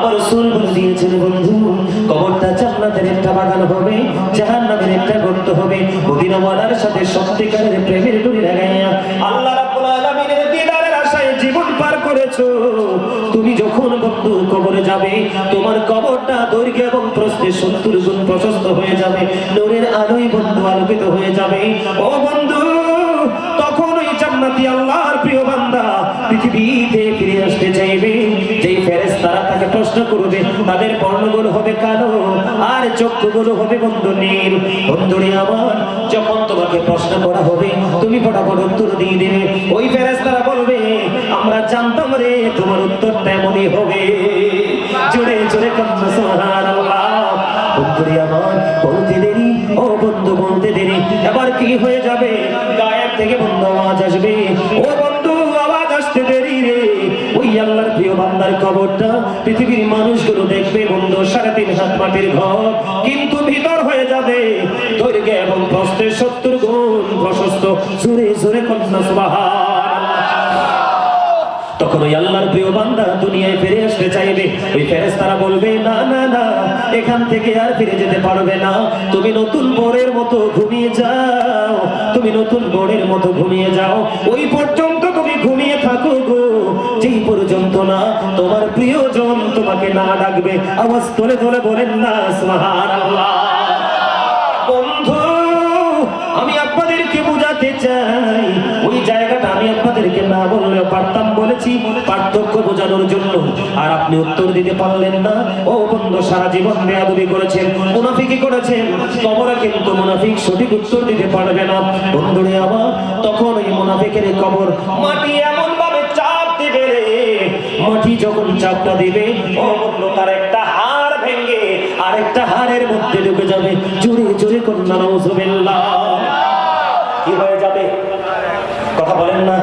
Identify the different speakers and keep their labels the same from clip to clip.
Speaker 1: আমার রাসূল বলে দিয়েছেন বন্ধু, কবরটা জান্নাতের একটা বাগান হবে, জাহান্নামের একটা গর্ত হবে। মদিনা ওয়ালার সাথে সত্যিকারের প্রেমের ডুরি লাগাইয়া আল্লাহ রাব্বুল আলামিনের দিদারের আশায় জীবন পার করেছো। তুমি যখন বন্ধু কবরে যাবে, তোমার কবরটা দৈর্ঘ্য এবং প্রস্থে 70 গুণ প্রশস্ত হয়ে যাবে, নূরের আলোয় বন্ধু আলোকিত হয়ে যাবে। ও বন্ধু, তখন ওই জান্নাতি আল্লাহর প্রিয় বান্দা পৃথিবীতে ফিরে আসতে চাইবে। যেই ফেরেশতারা তাকে প্রশ্ন করবে, তাদের বর্ণগুলো হবে কালো আর চক্ষুগুলো হবে বন্ধু নীল। বন্ধুরে আমার, যখন তোমাকে প্রশ্ন করা হবে, তুমি ফটাফট উত্তর দিয়ে দেবে। ওই ফেরেশতারা বলবে, আমরা জানতাম রে তোমার উত্তরটা এমনই হবে। জোরে জোরে কান্না সুবহানাল্লাহ। বন্ধুরে আমার, বলতে দেরি, ও বন্ধু বলতে দেরি, এবার কি হয়ে যাবে? গায়েব থেকে বন্ধু আওয়াজ আসবে, ও বন্ধু আওয়াজ আসতে দেরি রে। ওই আল্লাহর প্রিয় বান্দার কবরটা পৃথিবীর মানুষগুলো দেখবে বন্ধু 3.5 হাত মাটির ঘর, কিন্তু ভিতর হয়ে যাবে দৈর্ঘ্য এবং প্রস্থে 70 গুণ প্রশস্ত। জোরে জোরে কান্না সুবহানাল্লাহ। তখন ওই আল্লাহর প্রিয় বান্দা দুনিয়ায় ফিরে আসতে চাইবে। ওই ফেরেশতারা বলবে, না না না, এখান থেকে আর ফিরে যেতে পারবে না। তুমি নতুন বোরের মতো ঘুমিয়ে যাও, তুমি নতুন বোরের মতো ঘুমিয়ে যাও। ওই পর্যন্ত তুমি ঘুমিয়ে থাকো গো, যেই পর্যন্ত না তোমার প্রিয়জন তোমাকে না ডাকবে। আওয়াজ তোলে তোলে বলেন না সুবহানাল্লাহ। বন্ধু, আমি আপনাদেরকে বোঝাতে চাই, ওই জায়গাটা আমি আপনাদেরকে না বললেও পারতাম, বলেছি পার্থক্য বোঝানোর জন্য। আর আপনি উত্তর দিতে পারলেন না। ও বন্ধু, সারা জীবন বেয়াদবি করেছেন, মুনাফিকি করেছেন, কবরে কিন্তু মুনাফিক সঠিক উত্তর দিতে পারবে না। বন্ধুরে আমার, তখন ওই মুনাফিকের কবর মাটি এমন ভাবে চাপ দিবে রে, মাটি যখন চাপটা দিবে, ও বন্ধু, তার একটা হাড় ভেঙে আরেকটা হাড়ের মধ্যে ঢুকে যাবে। জোরে জোরে কন্যা নাউজুবিল্লাহ। কি হয়ে যাবে? কথা বলেন না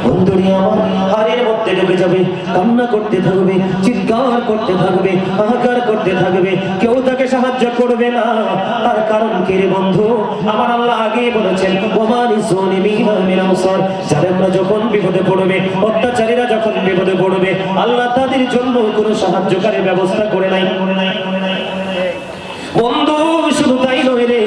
Speaker 1: বন্ধুরি আমার, হাড়ের মধ্যে ঢুকে যাবে, কান্না করতে থাকবে, চিৎকার করতে থাকবে, হাহাকার করতে থাকবে, কেউ তাকে সাহায্য করবে না। তার কারণ কি রে বন্ধু? আমার আল্লাহ আগে বলেছেন, ওমানি যালিমিনা মিন আনসার, জালেমরা যখন বিপদে পড়বে, অত্যাচারীরা যখন বিপদে পড়বে, আল্লাহ তাদের জন্য কোনো সাহায্যকারী ব্যবস্থা করে নাই। বন্ধু, শুধু তাই নয় রে,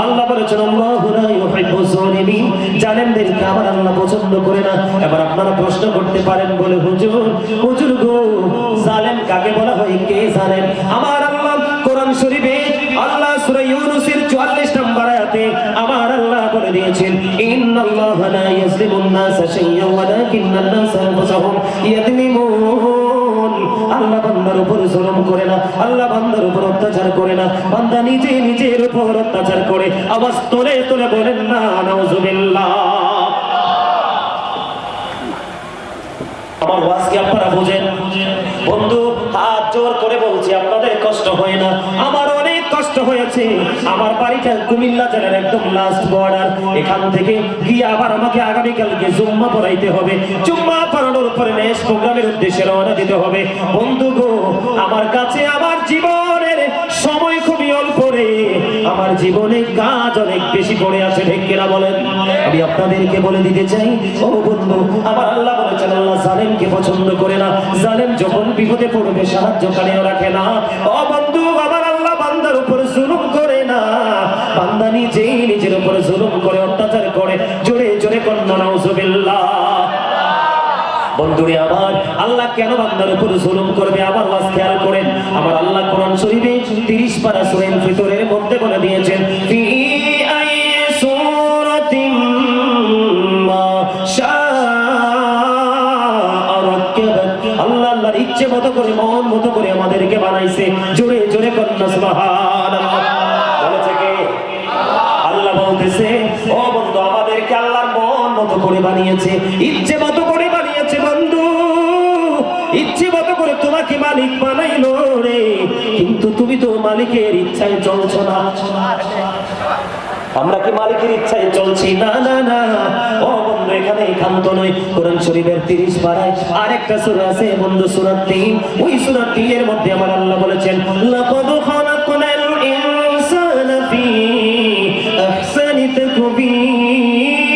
Speaker 1: আল্লাহ বলেছেন, আল্লাহু লা ইউহিব্বুজ যালিমিন, জালেমদেরকে আমার আল্লাহ পছন্দ করে না। এবার আপনারা প্রশ্ন করতে পারেন, বলে হুজুর, হুজুর গো, জালেম কাকে বলা হয়, কে জানেন? আমার আল্লাহ কোরআন শরীফে আল্লাহ সূরা ইউনূসের 44 নম্বর আয়াতে আমার আল্লাহ বলে দিয়েছেন, ইন্নাল্লাহা লা ইয়াজলিমুন নাসা শাইয়্যান ওয়ালাকিন্নান নাসা আনফুসাহুম ইয়াজলিমুন। আল্লাহ বান্দার উপর জুলুম করে না, আল্লাহ বান্দার উপর অত্যাচার করে না, বান্দা নিজে নিজের উপর অত্যাচার করে। আওয়াজ তোলে তোলে বলেন না নাউজুবিল্লাহ। আমার ওয়াজ কি আপনারা বুঝেন? বন্ধু, হাত জোর করে বলছি, আপনাদের কষ্ট হয় না, আমার অনেক কষ্ট হয়েছে। আমার বাড়িটা কুমিল্লা জেলার একদম লাস্ট বর্ডার। এখান থেকে গিয়ে আবার আমাকে আগামীকালকে জুম্মা পড়াইতে হবে। জুম্মা পড়ানোর পরে নেক্সট প্রোগ্রামের উদ্দেশ্যে রওনা দিতে হবে। বন্ধু গো, আমার কাছে আমার জীবনের সময় খুবই অল্প রে, আমার জীবনে কাজ অনেক বেশি পড়ে আছে, ঠিক কিনা বলেন? আমি আপনাদেরকে বলে দিতে চাই, ও বন্ধু, আমার আল্লাহ বলেছেন, আল্লাহ জালেমকে পছন্দ করে না। জালেম যখন বিপদে পড়বে সাহায্যকারীও রাখে না। ও বন্ধু, আমার আল্লাহ বান্দার উপর জুলুম করে না, বান্দা নিজেই নিজের উপর জুলুম করে, অত্যাচার করে। জোরে জোরে কন্যা নাউজুবিল্লাহ। বন্ধুরে আমার, আল্লাহ কেন বান্দার উপর জুলুম করবে? আমার ওয়াজ খেয়াল করেন। আমার আল্লাহ কোরআন শরীফে 30 পারা সূরা ফিতরের মধ্যে বলে দিয়েছেন, ফি আই সূরাতিন মা শাআ রাক্কাবাত। আল্লাহ আল্লাহর ইচ্ছে মতো করে, মন মতো করে আমাদেরকে বানাইছে। জোরে জোরে কন্যা সুবহানাল্লাহ। বলেছে কে? আল্লাহ বলতেছে, ও বন্ধু, আমাদেরকে আল্লাহর মন মতো করে বানিয়েছে, ইচ্ছে মতো করে বানিয়েছে। বন্ধু, ইচ্ছে মতো করে তোমাকে মালিক বানাইলো রে, কিন্তু তুমি তো মালিকের ইচ্ছায় চলছো না। আমরা কি মালিকের ইচ্ছায় চলছি? না না না। ও বন্ধু, এখানে ক্ষান্ত নয়। কোরআন শরীফের 30 পারায় আরেকটা সূরা আছে বন্ধু, সূরা 3। ওই সূরা 3 এর মধ্যে আমার আল্লাহ বলেছেন, লাকাদ খালাকনাল ইনসানা ফি আহসানি তাকবীর।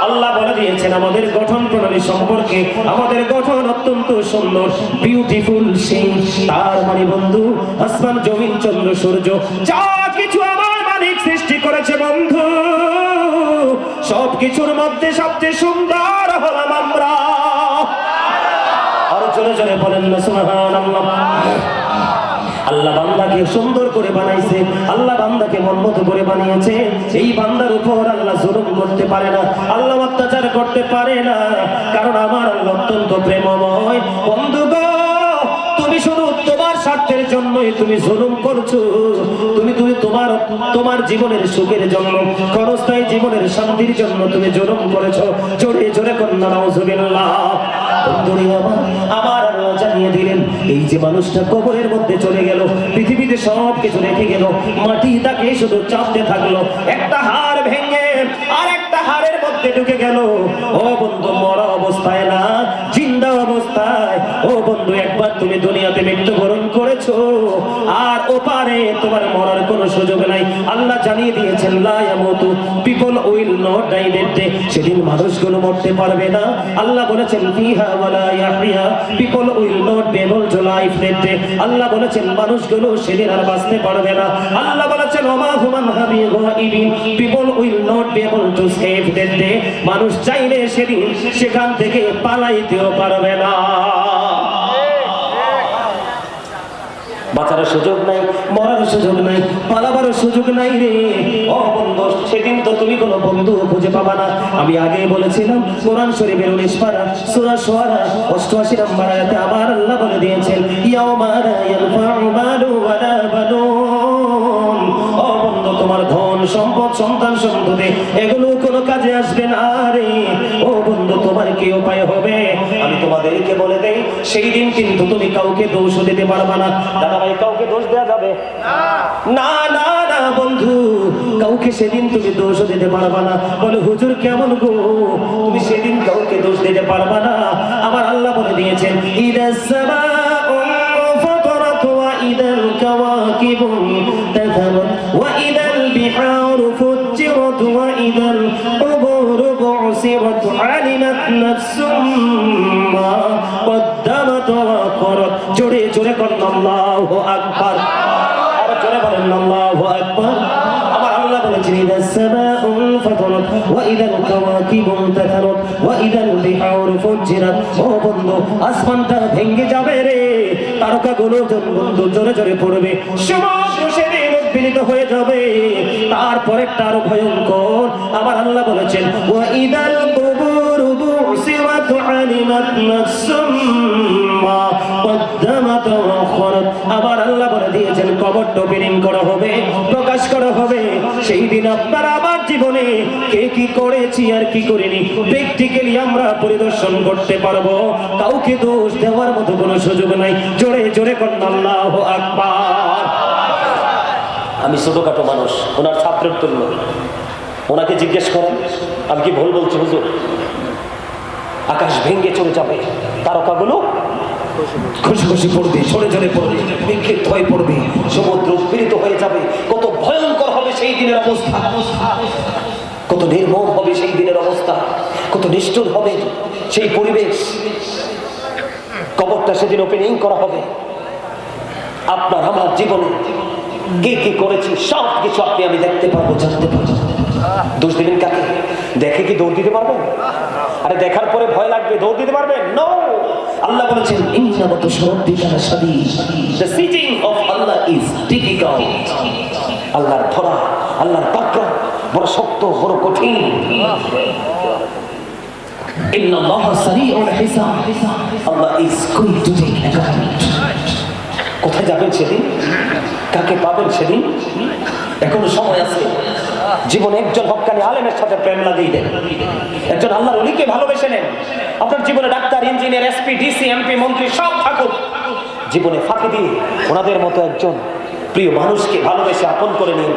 Speaker 1: আল্লাহ বলে দিয়েছেন আমাদের গঠন প্রণালী সম্পর্কে, আমাদের গঠন অত্যন্ত সুন্দর, বিউটিফুল সেই। তার মানে বন্ধু, আসমান জমিন চন্দ্র সূর্য যা কিছু আমার মালিক সৃষ্টি করেছে বন্ধু, সব কিছুর মধ্যে সবচেয়ে সুন্দর হলাম আমরা। আর জোরে জোরে বলেন না সুবহানাল্লাহ। আল্লাহ বান্দাকে সুন্দর করে বানাইছে, আল্লাহ বান্দাকে মনমত করে বানিয়েছে। এই বান্দার উপর আল্লাহ জুলুম করতে পারে না, আল্লাহ অত্যাচার করতে পারে না, কারণ আমার আল্লাহ অত্যন্ত প্রেমময়। বন্ধু গো, তুমি শুধু তোমার স্বার্থের জন্যই তুমি জুলুম করছো, তুমি তোমার জীবনের সুখের জন্য, ক্ষণস্থায়ী জীবনের শান্তির জন্য তুমি জুলুম করেছো। জোরে জোরে কন্যা নাউজুবিল্লাহ। বন্ধুরে আমার আল্লাহ জানিয়ে দিলেন, এই যে মানুষটা কবরের মধ্যে চলে গেল, পৃথিবীতে সব কিছু রেখে গেল, মাটি তাকে শুধু চাপতে থাকলো, একটা হাড় ভেঙে আর একটা হাড়ের মধ্যে ঢুকে গেল। ও বন্ধু, মরা অবস্থায় না, জিন্দা অবস্থায়। ও বন্ধু, একবার তুমি দুনিয়াতে মৃত্যুবরণ করেছো, আর ওপারে তোমার মরার কোনো সুযোগ নাই। আল্লাহ জানিয়ে দিয়েছেন, লা ইয়ামুতু, people will not die that day. সেদিন মানুষগুলো মরতে পারবে না। আল্লাহ বলেছেন, ফিহা ওয়ালা ইয়াহইয়া, people will not be able to live that day. Allah বলেছেন, মানুষগুলো সেদিন আর বাঁচতে পারবে না। আল্লাহ বলেছেন, ওমা হুমান হাবিগাইবিন, people will not be able to save that day. মানুষ চাইলে সেদিন সেখান থেকে পালাইতেও পারবে না। বাঁচার সুযোগ নাই, মরার সুযোগ নাই, পালাবার সুযোগ নাই রে। ও বন্ধু, সেদিন তো তুমি কোনো বন্ধু খুঁজে পাবা না। আমি আগেই বলেছিলাম, কোরআন শরীফের 19 পারা সূরা শুআরা 88 নম্বর আয়াতে আমার আল্লাহ বলে দিয়েছেন, ইয়াউমা লা ইয়ানফাউ মালু ওয়ালা বানুন। ও বন্ধু, তোমার ধন সম্পদ, সন্তান সন্ততি এগুলো কোনো কাজে আসবে না রে। ও বন্ধু, তোমার কি উপায় হবে? আমি তোমাদেরকে বলে দেই, সেই দিন কিন্তু তুমি কাউকে দোষ দিতে পারবা না। দাদা ভাই, কাউকে দোষ দেওয়া যাবে না? না না বন্ধু, কাউকে সেদিন তুমি দোষ দিতে পারবা না। বলে, হুজুর কেমন গো? তুমি সেদিন কাউকে দোষ দিতে পারবা না। আমার আল্লাহ বলে দিয়েছেন, ইদাস সামাউ ফাতারাত ওয়া ইদাল কাওয়াকিবু তাযারাত ওয়া ইদাল বিহারু ফুজ্জিরাত ওয়া ইদাল কুবুরু বু'সিরাত আলিমাত নাফসুম মা কদ্দামাত ওয়া আখরাত। জোরে জোরে বলেন আল্লাহু আকবার। আর জোরে বলেন আল্লাহু আকবার। আমার আল্লাহ বলেছেন, ইদাস সামাউ ফাতারাত ওয়া ইদাল কাওয়াকিবু তাযারাত ওয়া ইদাল বিহারু ফুজ্জিরাত। ও বন্ধু, আসমানটা ভেঙে যাবে রে, তারকাগুলো বন্ধু জোরে জোরে পড়বে, সমুদ্র সেদিন উদ্বেলিত হয়ে যাবে। তারপরে আরো ভয়ঙ্কর, আমার আল্লাহ বলেছেন, ওয়া ইদাল কুবুরু বু'সিরাত আলিমাত নাফসুম মা কদ্দামাত ওয়া আখরাত। আবার আল্লাহ বলে দিয়েছেন, কবরটা ওপেনিং করা হবে, প্রকাশ করা হবে। সেই দিন আপনার আমার জীবনে কে কি করেছি আর কি করিনি প্র্যাকটিক্যালি আমরা পরিদর্শন করতে পারবো। কাউকে দোষ দেওয়ার মতো কোনো সুযোগ নাই। জোরে জোরে বলেন আল্লাহু আকবার। আমি ছোটখাটো মানুষ, ওনার ছাত্রের তুল্য। ওনাকে জিজ্ঞেস করেন, আমি কি ভুল বলছি হুজুর? আকাশ ভেঙে চলে যাবে, তারকাগুলো খুশি খুশি পড়বে, ঝরে ঝরে পড়বে, বিক্ষিপ্ত হয়ে পড়বে, সমুদ্র উৎপীড়িত হয়ে যাবে। কত ভয়ঙ্কর হবে সেই দিনের অবস্থা, কত নির্মম হবে সেই দিনের অবস্থা, কত নিষ্ঠুর হবে সেই পরিবেশ। কবরটা সেদিন ওপেনিং করা হবে। আপনার আমার জীবনে কে কি করেছি সব কিছু আপনি আমি দেখতে পারবো, জানতে পারবো। দোষ দিবেন কাকে? দেখে কি দৌড় দিতে পারবেন? আরে দেখার পরে ভয় লাগবে, দৌড় দিতে পারবেন? নো। আল্লাহ বলেছেন, ইন্নামাতু শারদ্দিকা শাদীদ, the sitting of Allah is difficult. আল্লাহর ধরা, আল্লাহর পাকড়াও বড় শক্ত, বড় কঠিন। ইন্নাল্লাহা সারিউল হিসাব, Allah is going to take account. কোথায় যাবেন সেদিন? কাকে পাবেন সেদিন? এখনো সময় আছে। জীবনে একজন হক্কানি আলেমের সাথে প্রেম লাগিয়ে দেন, একজন আল্লাহর ওলিকে ভালোবেসে নেন। আপনার জীবনে doctor, engineer, SP, DC, MP, মন্ত্রী সব থাকুক, জীবনে ফাঁকি দিয়ে ওনাদের মতো একজন প্রিয় মানুষকে ভালোবেসে আপন করে নিন।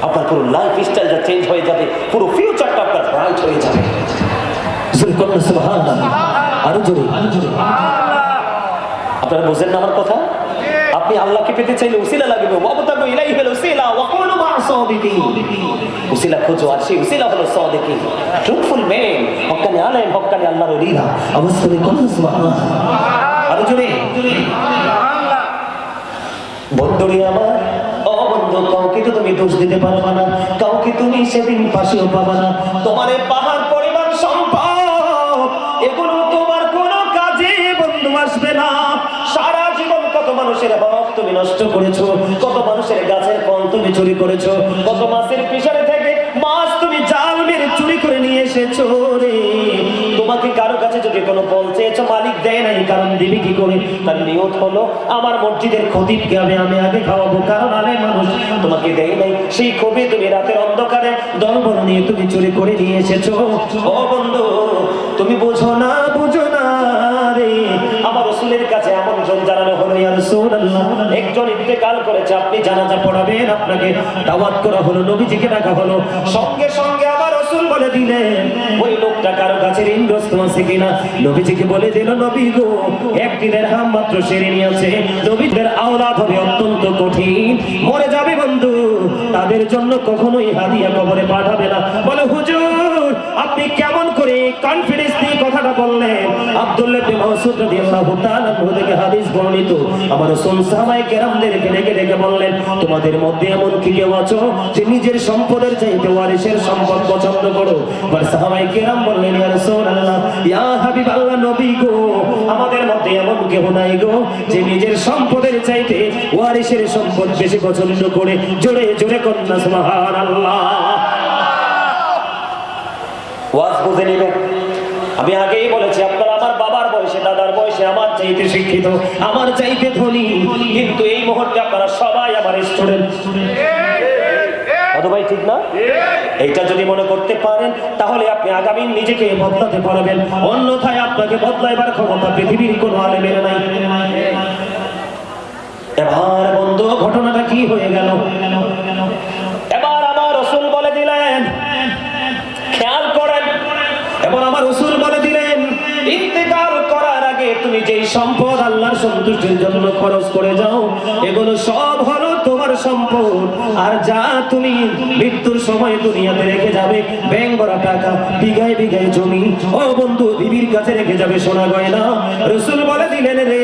Speaker 1: আপনার পুরো লাইফ স্টাইলটা চেঞ্জ হয়ে যাবে, পুরো ফিউচারটা আপনার ব্রাইট হয়ে যাবে। সুবহানাল্লাহ। আরো জোরে। আপনারা বুঝেন না আমার কথা? আপনি আল্লাহকে পেতে চাইলে উসিলা লাগবে। ওয়াবতাগু ইলাইহিল উসিলা ওয়া কুলু মা সাদিকিন। উসিলা খোঁজো, আর সেই উসিলা হলো সাদিকিন, ট্রুথফুল মেন, হক্কানি আলেম, হক্কানি আল্লাহর ওলিরা। অবশ্যই কোন সুবহানাল্লাহ। আরো জোরে বন্ধুরে আমার, ও বন্ধু, কাউকে তো তুমি দোষ দিতে পারবা না, কাউকে তুমি সেদিন পাশেও পাবা না। তোমার এই পাহাড় পরিমাণ সম্পদ, এগুলো তোমার কোনো কাজে বন্ধু আসবে না। সারা জীবন কত মানুষের হক তুমি নষ্ট করেছো, কত মানুষের গাছের ফল তুমি চুরি করেছো, কত মাছের পিছনে থেকে মাছ তুমি জাল মেরে চুরি করে নিয়ে এসেছো রে। তোমাকে কারো কাছে যদি কোনো ফল চেয়েছো, মালিক দেয় নাই, কারণ দিবি কি করে? তার নিয়ত হলো আমার মসজিদের খতিবকে আমি আগে খাওয়াবো, কারণ আরে মানুষ তোমাকে দেয় নাই। সেই ক্ষোভে তুমি রাতের অন্ধকারে দলবল নিয়ে তুমি চুরি করে নিয়ে এসেছো। ও বন্ধু, তুমি বুঝো না রে। আমার রাসূলের কাছে আমন্ত্রণ জানানো হলো, ইয়া রাসূলুল্লাহ, একজন ইন্তেকাল করেছে, আপনি জানাজা পড়াবেন, আপনাকে দাওয়াত করা হলো, নবীজিকে ডাকা হলো। সঙ্গে সঙ্গে আমার রাসূল বলে দিলেন, ওই লোকটা কারো কাছে ঋণগ্রস্ত আছে কিনা? নবীজিকে বলে দিল, নবী গো, একটি দিরহাম মাত্র শেরনি আছে। নবীদের আওলাদ হবে অত্যন্ত কঠিন, মরে যাবে বন্ধু, তাদের জন্য কখনোই হাদিয়া কবরে পাঠাবে না। বলে হুজুর, আপনি কেমন করে কনফিডেন্স দিয়ে কথাটা বললেন? আব্দুল্লাহ ইবনে মাসউদ রাদিয়াল্লাহু তাআলা থেকে হাদিস বর্ণিত, আমার রাসূল সাহাবায়ে কেরামদেরকে ডেকে বললেন, তোমাদের মধ্যে এমন কি কেউ আছো যে নিজের সম্পদের চাইতে ওয়ারিসের সম্পদ পছন্দ করো? আর সাহাবায়ে কেরাম বললেন, ইয়া রাসূলুল্লাহ, ইয়া হাবিবাল্লাহ, নবী গো, আমাদের মধ্যে এমন কেউ নাই গো যে নিজের সম্পদের চাইতে ওয়ারিসের সম্পদ বেশি পছন্দ করে। জোরে জোরে কন্যা সুবহানাল্লাহ। ওয়াজ বুঝে নেবেন। আমি আগেই বলেছি, আপনারা আমার বাবার বয়সে, দাদার বয়সে আমার চাইতে শিক্ষিত, আমার চাইতে ধনী, কিন্তু এই মুহূর্তে আপনারা সবাই আমার স্টুডেন্ট। ভাই ঠিক না? এইটা যদি মনে করতে পারেন, তাহলে আপনি আগামী নিজেকে বদলাতে পারবেন, অন্যথায় আপনাকে বদলাইবার ক্ষমতা পৃথিবীর কোনো আলেমের নাই। এবার বন্ধু, ঘটনাটা কি হয়ে গেল? এবার আমার রাসূল বলে দিলেন, খেয়াল করেন, এবার আমার রাসূল বলে দিলেন, ইন্তেকাল করার আগে তুমি যেই সম্পদ আল্লাহর সন্তুষ্টির জন্য খরচ করে যাও, এগুলো সব হলো তোমার সম্পদ। আর যা তুমি মৃত্যুর সময় দুনিয়াতে রেখে যাবে, ব্যাংক ভরা টাকা, বিঘায় বিঘায় জমি, ও বন্ধু, বিবির কাছে রেখে যাবে সোনা গয়না। রাসূল বলে দিলেন, রে,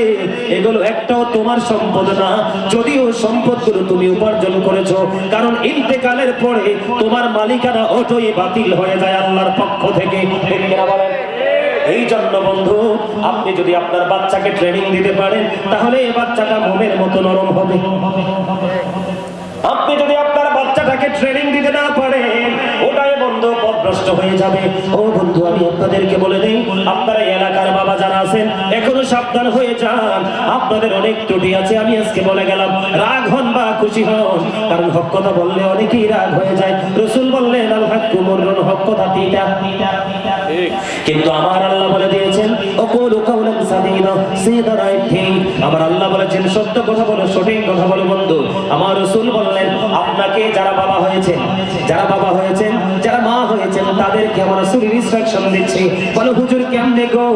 Speaker 1: এগুলো একটাও তোমার সম্পদ না, যদিও সম্পদগুলো তুমি উপার্জন করেছো, কারণ ইন্তেকালের পরে তোমার মালিকানা অটোই বাতিল হয়ে যায় আল্লাহর পক্ষ থেকে। বলেন, এই জন্য বন্ধু, আপনি যদি আপনার বাচ্চাকে ট্রেনিং দিতে পারেন, তাহলে এই বাচ্চাটা মোমের মতো নরম হবে। আপনি যদি আপনার বাচ্চাটাকে ট্রেনিং দিতে না পারেন, ওটাই বন্ধু পথভ্রষ্ট হয়ে যাবে। ও বন্ধু, আমি আপনাদেরকে বলে দেই, আপনারা এলাকার বাবা যারা আছেন, এখনো সাবধান হয়ে যান, আপনাদের অনেক ত্রুটি আছে। আমি আজকে বলে গেলাম, রাগ হন বা খুশি হন, কারণ হক কথা বললে অনেকেই রাগ হয়ে যায়। রাসূল বললেন, আল হাক্কু মুররুন, হক কথা তিতা। কিন্তু আমার আল্লাহ বলে দিয়েছেন, ওকুলু কাওলান সাদীদা, সিদা রাইট থিং। আমার আল্লাহ বলেছেন, সত্য কথা বলো, সঠিক কথা বলো। বন্ধু, আমার রাসূল বললেন, আপনাকে যারা বাবা হয়েছেন, যারা মা হয়েছেন, তাদেরকে আমার রাসূল ইনস্ট্রাকশন দিচ্ছে। বলো, হুজুর কেমনে গো?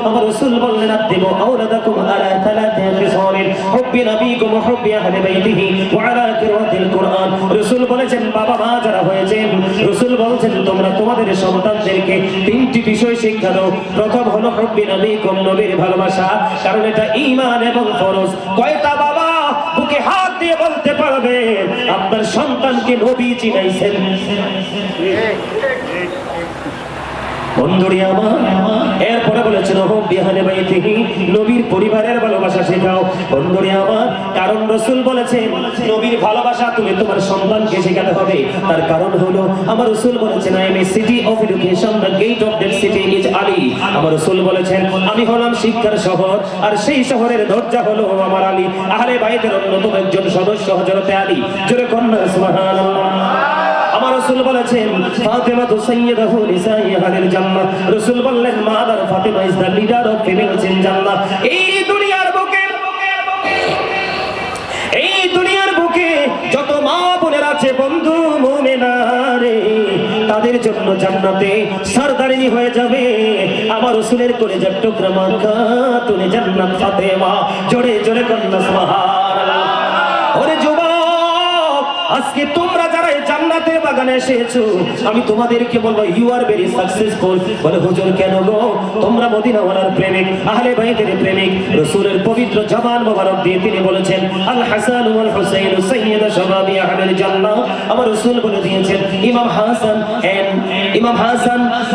Speaker 1: আমার রাসূল বললেন, আদিবু আওলাদাকুম আলা থালাতি খিসালিন, হুব্বি নবীকুম ওয়া হুব্বি আহলি বাইতিহি ওয়া আলা কিরাতিল কুরআন। রাসূল বলেছেন, বাবা মা যারা হয়েছেন, রাসূল বলেছেন, তোমরা তোমাদের সন্তানদেরকে তিনটি বিষয় শিক্ষা দাও। প্রথম হলো হুব্বি নবীকুম, নবীর ভালোবাসা, কারণ এটা ঈমান এবং ফরজ। কয়টা বাবা বুকে হাত দিয়ে বলতে পারবে আপনার সন্তানকে নবী চিনাইছেন? বন্ধুরি আমার, এরপরে বলেছেন, হুব্বি আহলি বাইতিহি, নবীর পরিবারের ভালোবাসা শেখাও। বন্ধুরি আমার, কারণ রাসূল বলেছেন, নবীর ভালোবাসা তুমি তোমার সন্তানকে শেখাতে হবে। তার কারণ হলো, আমার রাসূল বলেছেন, I am a city of education, the gate of that city is Ali. আমার রাসূল বলেছেন, আমি হলাম শিক্ষার শহর, আর সেই শহরের দরজা হলো আমার আলী। আহলে বাইতের অন্যতম একজন সদস্য হযরতে আলী। জোরে কন্যা সুবহানাল্লাহ। আমার রাসূল বলেছেন, ফাতেমা তু সাইয়্যিদাতু নিসাই আহলিল জান্নাহ। রাসূল বললেন, mother Fatema is the leader of females in জান্নাহ। এই দুনিয়ার বুকে যত মা বোনেরা আছে বন্ধু মুমিনা রে, তাদের জন্য জান্নাতে সরদারিনী হয়ে যাবে আমার রাসূলের কলিজার টুকরা মা খাতুনে জান্নাত ফাতেমা। জোরে জোরে কন্যা সুবহানাল্লাহ। ওরে যুবক, আজকে তোমরা যারা এই জান্নাতের বাগানে এসেছো, আমি তোমাদেরকে বলবো ইউ আর ভেরি সাকসেসফুল। বলে হুজুর কেন গো? তোমরা মদিনাওয়ালার প্রেমিক, আহলে বাইতের প্রেমিক। রাসূলের পবিত্র জবান মোবারক দিয়ে তিনি বলেছেন আল হাসান ওয়াল হুসাইন সাইয়্যিদা শাবাবি আহলিল জান্নাহ। আমার রাসূল বলে দিয়েছেন ইমাম Hasan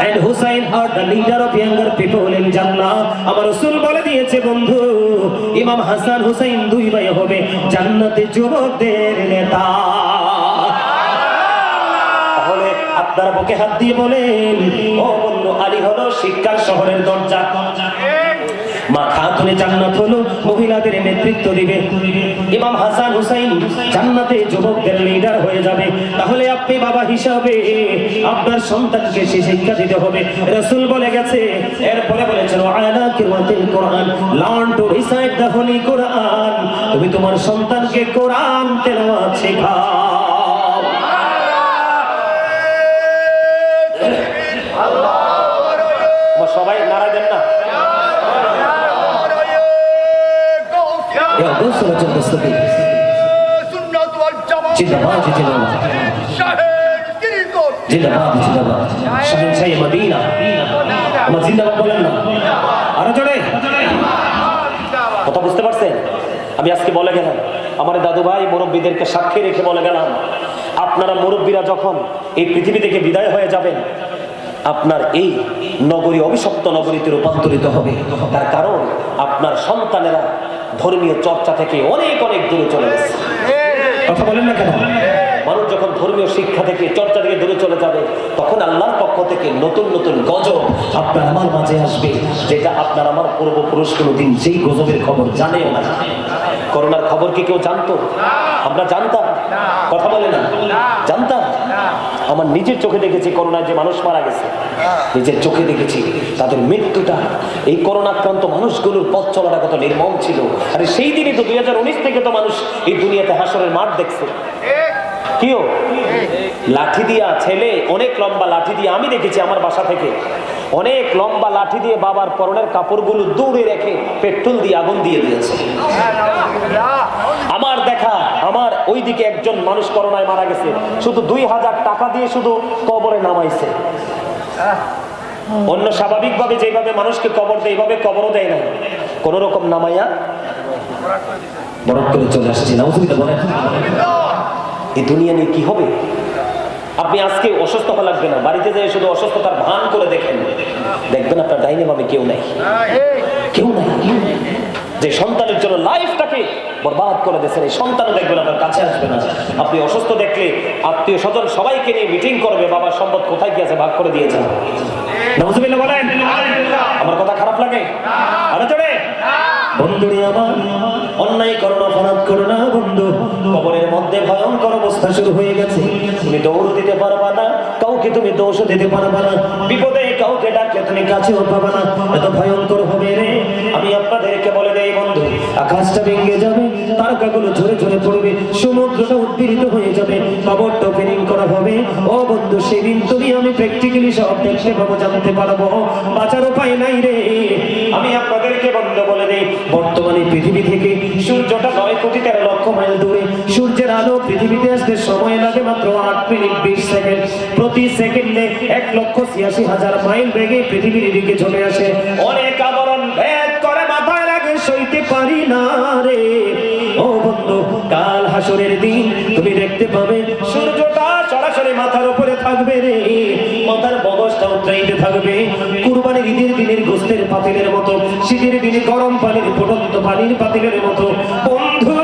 Speaker 1: and Hussain are the leader of younger people in জান্নাহ। আমার রাসূল বলে দিয়েছে বন্ধু, ইমাম হাসান হুসাইন দুই ভাই হবে জান্নাতে যুবকদের নেতা। তাহলে আপনারা বুকে হাত দিয়ে বলেন, ও বন্ধু, আলী হলো শিক্ষার শহরের দরজা। মা খাতুনে জান্নাত হলো মহিলাদের নেতৃত্ব দিবে। ইমাম হাসান হুসাইন জান্নাতে যুবকদের লিডার হয়ে যাবে। তাহলে আপনি বাবা হিসাবে আপনার সন্তানকে সে শিক্ষা দিতে হবে। রাসূল বলে গেছে, এরপরে বলেছেন আলা কিরাতিল কোরআন, learn to recite the holy Quran. তুমি তোমার সন্তানকে কোরআন তেলাওয়াত শেখাও। সবাই নারা দেন না। يا بصرة المستقيم سنة والجماعة জিন্দাবাদ জিন্দাবাদ জিন্দাবাদ জিন্দাবাদ শাহিন শাহী মদিনা। আমার জিন্দাবাদ বলেন না আরো জোরে। কথা বুঝতে পারছেন? আমি আজকে বলে গেলাম, আমার দাদু ভাই মুরব্বীদেরকে সাক্ষী রেখে বলে গেলাম, আপনারা মুরব্বীরা যখন এই পৃথিবী থেকে বিদায় হয়ে যাবেন, আপনার এই নগরী অভিশপ্ত নগরীতে রূপান্তরিত হবে। তার কারণ আপনার সন্তানেরা ধর্মীয় চর্চা থেকে অনেক অনেক দূরে চলে গেছে। কথা বলেন না কেন? মানুষ যখন ধর্মীয় শিক্ষা থেকে চর্চা থেকে দূরে চলে যাবে, তখন আল্লাহর পক্ষ থেকে নতুন নতুন গজব আপনার আমার মাঝে আসবে, যেটা আপনার আমার পূর্বপুরুষ কোনোদিন সেই গজবের খবর জানেও না। করোনার খবর কি কেউ জানতো? আমরা জানতাম? কথা বলে না, জানতাম। আমার নিজের চোখে দেখেছি করোনায় যে মানুষ মারা গেছে, নিজের চোখে দেখেছি তাদের মৃত্যুটা। এই করোনা আক্রান্ত মানুষগুলোর পথ চলাটা কত নির্মম ছিল। আরে সেই দিনই তো 2019 থেকে তো মানুষ এই দুনিয়াতে হাসরের মাঠ দেখছে। কিও লাঠি দিয়া ছেলে, অনেক লম্বা লাঠি দিয়ে, আমি দেখেছি আমার বাসা থেকে অনেক লম্বা লাঠি দিয়ে বাবার পরনের কাপড়গুলো দূরে রেখে পেট্রোল দিয়ে আগুন দিয়ে দিয়েছে। আমার দেখা, আমার ওইদিকে একজন মানুষ করোনায় মারা গেছে, শুধু 2000 টাকা দিয়ে শুধু কবরে নামাইছে। অন্য স্বাভাবিকভাবে যেভাবে মানুষকে কবর দেয়, এইভাবে কবরও দেয় না, কোন রকম নামাইয়া বরফ করে চলে আসছে। নাউজুবিল্লাহ বলেন। এই দুনিয়া নিয়ে কি হবে? আপনি আজকে অসুস্থ হওয়া লাগবে না, বাড়িতে যেয়ে শুধু অসুস্থতার ভান করে দেখেন, দেখবেন আপনার ডাইনে বামে কেউ নাই, কেউ নাই। যে সন্তানের জন্য লাইফটাকে বরবাদ করে দিয়েছেন, এই সন্তানও দেখবেন আপনার কাছে আসবে না। আপনি অসুস্থ দেখলে আত্মীয় স্বজন সবাইকে নিয়ে মিটিং করবে, বাবার সম্পদ কোথায় কি আছে ভাগ করে দিয়েছেন। নাউজুবিল্লাহ বলেন। আমার কথা খারাপ লাগে? আরে জোরে বন্ধুরে আমার, অন্যায় করো না, অপরাধ করো না বন্ধু। কবরের মধ্যে ভয়ঙ্কর অবস্থা শুরু হয়ে গেছে। তুমি দৌড় দিতে পারবা না, কাউকে তুমি দোষ দিতে পারবা না, বিপদে কাউকে ডাকলে তুমি কাছেও পাবা না, এত ভয়ঙ্কর হবে রে। আমি আপনাদেরকে বলে দেই বন্ধু, আকাশটা ভেঙে যাবে, তারকাগুলো ঝরে ঝরে পড়বে, সমুদ্রটা উদ্গীরিত হয়ে যাবে, কবরটা ওপেনিং করা হবে। ও বন্ধু, সেদিন তুমি আমি প্র্যাকটিক্যালি সব দেখতে পাবো, জানতে পারবো, বাঁচার উপায় নাই রে। আমি আপনাদেরকে বন্ধু বলে দেই, বর্তমানে পৃথিবী থেকে সূর্যটা 9,13,00,000 মাইল দূরে। সূর্যের আলো পৃথিবীতে আসতে সময় লাগে মাত্র 8 মিনিট 20 সেকেন্ড। প্রতি সেকেন্ডে 1,86,000 মাইল বেগে পৃথিবীর দিকে চলে আসে। অনেক আবরণ ভেদ করে মাথায় লাগে, সইতে পারি না রে। ও বন্ধু, কাল হাসরের দিন তুমি দেখতে পাবে সূর্যটা সরাসরি মাথার উপরে থাকবে রে, মাথার বগসটা উৎরাইতে থাকবে। কুরবানির ঈদের দিনের গোস্তের পাতিলের মতো, শীতের দিনে গরম পানির ফুটন্ত পানির পাতিলের মতো বন্ধু,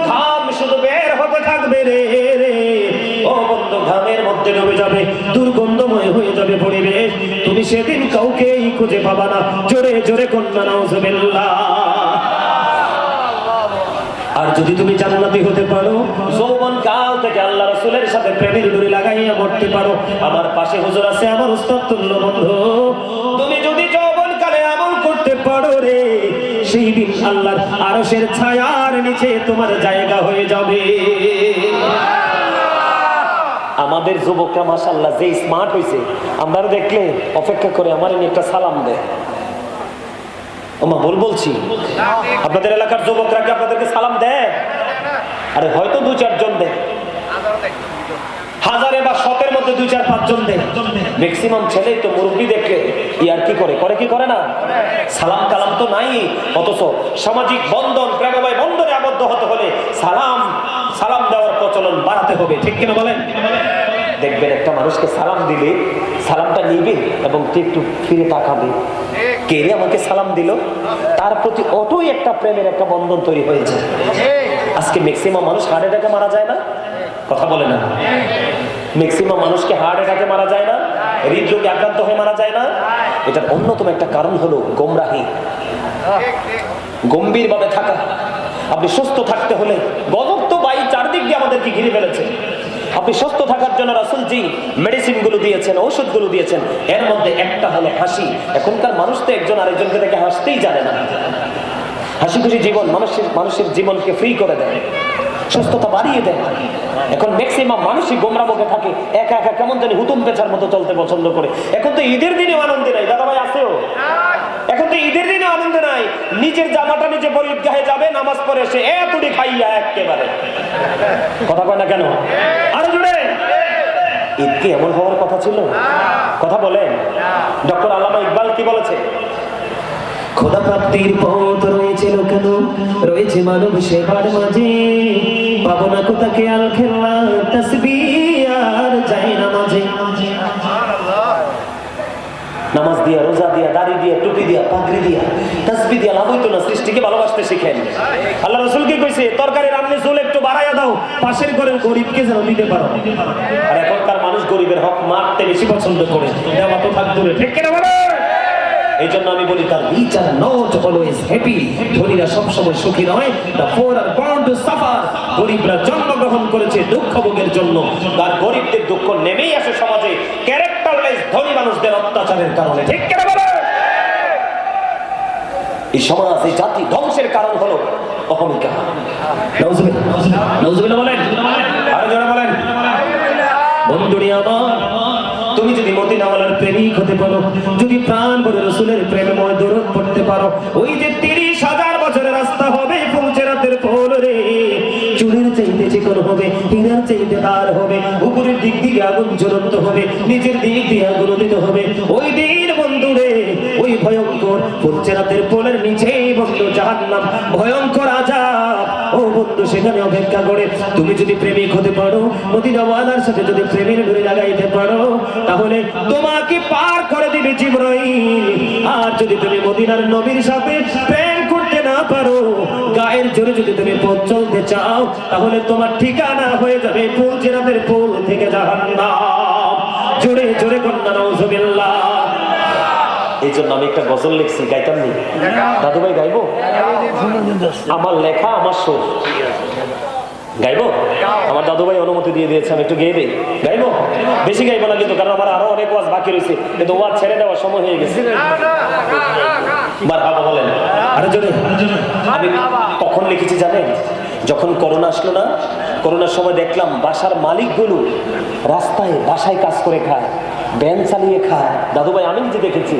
Speaker 1: ঘাম শুধু বের হতে থাকবে রে। ও বন্ধু, ঘামের মধ্যে ডুবে যাবে, দুর্গন্ধময় হয়ে যাবে পরিবেশ। তুমি সেদিন কাউকেই খুঁজে পাবা না। জোরে জোরে কন্যা নাউজুবিল্লাহ। আর যদি তুমি জান্নাতি হতে পারো, যৌবন কাল থেকে আল্লাহ রাসূলের সাথে প্রেমের ডোরি লাগাইয়া মরতে পারো, আমার পাশে হুজুর আছে, আমার উস্তাদ তুল্য বন্ধু। তুমি যদি যৌবন কালে আমল করতে পারো রে, সেই দিন আল্লাহর আরশের ছায়ার নিচে তোমার জায়গা হয়ে যাবে। আমাদের যুবকরা মাশাআল্লাহ যে স্মার্ট হইছে, আমরা দেখলে অপেক্ষা করে আমার একটা সালাম দেয়। ওমা ভুল বলছি? আপনাদের এলাকার যুবকরা কি আপনাদেরকে সালাম দেয়? আরে হয়তো 2-4 জন দেয়, হাজারে বা শতের মধ্যে 2-4-5 জন দেয়। ম্যাক্সিমাম ছেলে তো মুরব্বি দেখলে ইয়ার কি করে কি করে না, সালাম কালাম তো নাই। অথচ সামাজিক বন্ধন, প্রেমময় বন্ধনে আবদ্ধ হতে হলে সালাম দেওয়ার প্রচলন বাড়াতে হবে, ঠিক কিনা বলেন? দেখবেন একটা মানুষকে সালাম দিলে সালামটা নিবে এবং একটু ফিরে তাকাবে, কে রে আমাকে সালাম দিল, তার প্রতি অটোই একটা প্রেমের একটা বন্ধন তৈরি হয়েছে। আজকে ম্যাক্সিমাম মানুষ হার্ট অ্যাটাকে মারা যায় না, কথা বলে না? ম্যাক্সিমাম মানুষকে হার্ট অ্যাটাকে মারা যায় না, হৃদরোগে আক্রান্ত হয়ে মারা যায় না। এটার অন্যতম একটা কারণ হলো গোমরাহি, গম্ভীর ভাবে থাকা। আপনি সুস্থ থাকতে হলে, গজব তো ভাই চারদিক দিয়ে আমাদেরকে ঘিরে ফেলেছে। আপনি সুস্থ থাকার জন্য রাসূল জি মেডিসিন গুলো দিয়েছেন, ঔষধ গুলো দিয়েছেন, এর মধ্যে একটা হলো হাসি। এখনকার মানুষ তো একজন আরেকজনকে দেখে হাসতেই জানে না। হাসি খুশি জীবন মানুষের জীবনকে ফ্রি করে দেয়, সুস্থতা বাড়িয়ে দেয়। এখন ম্যাক্সিমাম মানুষই গোমরামুখে থাকে, একা একা কেমন জানি হুতুম পেছার মতো চলতে পছন্দ করে। এখন তো ঈদের দিনেও আনন্দে নাই, দাদা ভাই আছেও, এখন তো ঈদের দিনেও আনন্দে নাই। নিজের জামাটা নিজে পরিহিত গায়ে যাবে, নামাজ পড়ে এসে এতটি খাইয়া একেবারে, কথা কয় না কেন? আরো জুড়ে ঈদ কি এমন হওয়ার কথা ছিল? কথা বলেন। ডক্টর আল্লামা ইকবাল কি বলেছে? খোদা প্রাপ্তির পথ রয়েছে লোকানো, রয়েছে মানব সেবার মাঝে, পাবো না কোথাকে আল খেলা তাসবিহ আর যায় না মাঝে। নামাজ দিয়া, রোজা দিয়া, দাড়ি দিয়া, টুপি দিয়া, পাগড়ি দিয়া, তাসবিহ দিয়া লাভ হইতো না। সৃষ্টিকে ভালোবাসতে শিখেন। আল্লাহ রাসূল কি কইছে? তরকারি রান্নে চুল একটু বাড়াইয়া দাও, পাশের ঘরের গরিবকে যেন দিতে পারো। আর এখনকার মানুষ গরিবের হক মারতে বেশি পছন্দ করে, দেওয়া তো থাক দূরে, ঠিক কিনা বলো? এই জন্য আমি বলি, তার rich are not always happy. ধনীরা সবসময় সুখী নয়। The poor are born to suffer. গরিবরা জন্মগ্রহণ করেছে দুঃখ ভোগের জন্য। আর গরিবদের দুঃখ নেমেই আসে সমাজে ক্যারেক্টারলেস ধনী মানুষদের অত্যাচারের কারণে, ঠিক কিনা বলো? এই সমাজ, এই জাতি ধ্বংসের কারণ হলো অহমিকা। নাউজুবিল্লাহ বলেন, আরো জোরে বলেন। বন্ধুরি আমার, তুমি যদি মদিনাওয়ালার প্রেমিক হতে পারো, যদি প্রাণ ভরে রাসূলের প্রেমময় দরুদ পড়তে পারো, ওই যে 30,000 বছরের রাস্তা হবে ফুলচেরাতের ফুল রে। চুলের চাইতে চিকন হবে, হীরার চাইতে দার হবে, উপরের দিক দিয়ে আগুন জ্বলন্ত হবে, নিচের দিক দিয়ে আগুন উদিত হবে। ওই দিন বন্ধু রে, ওই ভয়ঙ্কর ফুলচেরাতের ফুলের নিচে বন্ধু জাহান্নাম, ভয়ঙ্কর আযাব। ও বন্ধু সেখানে অপেক্ষা করে। তুমি যদি প্রেমিক হতে পারো, মদিনাওয়ালার সাথে যদি প্রেমের ডোরি লাগাইতে পারো, তাহলে তোমাকে পার করে দিবে জিবরাইল। আর যদি তুমি মদিনার নবীর সাথে প্রেম করতে না পারো, গায়ের জোরে যদি তুমি পথ চলতে চাও, তাহলে তোমার ঠিকানা হয়ে যাবে ফুলচেরাতের ফুল থেকে জাহান্নাম। জোরে জোরে কন্যা নাউজুবিল্লাহ। এই জন্য আমি একটা গজল লিখছি, গাইতাম নি? দাদু ভাই গাইবো? আমার লেখা, আমার সুর গাইবো? আমার দাদু ভাই অনুমতি দিয়ে দিয়েছে, আমি একটু গেয়ে দিই। গাইবো? বেশি গাইবো না কিন্তু, কারণ আমার আরো অনেক ওয়াজ বাকি রয়েছে, কিন্তু ওয়াজ ছেড়ে দেওয়ার সময় হয়ে গেছে। মারহাবা বলেন, আরে জোরে। আমি কখন লিখেছি জানেন? যখন করোনা আসলো না, করোনার সময় দেখলাম বাসার মালিকগুলো রাস্তায় বাসায় কাজ করে খায়, ভ্যান চালিয়ে খায়। দাদু ভাই আমি নিজে দেখেছি।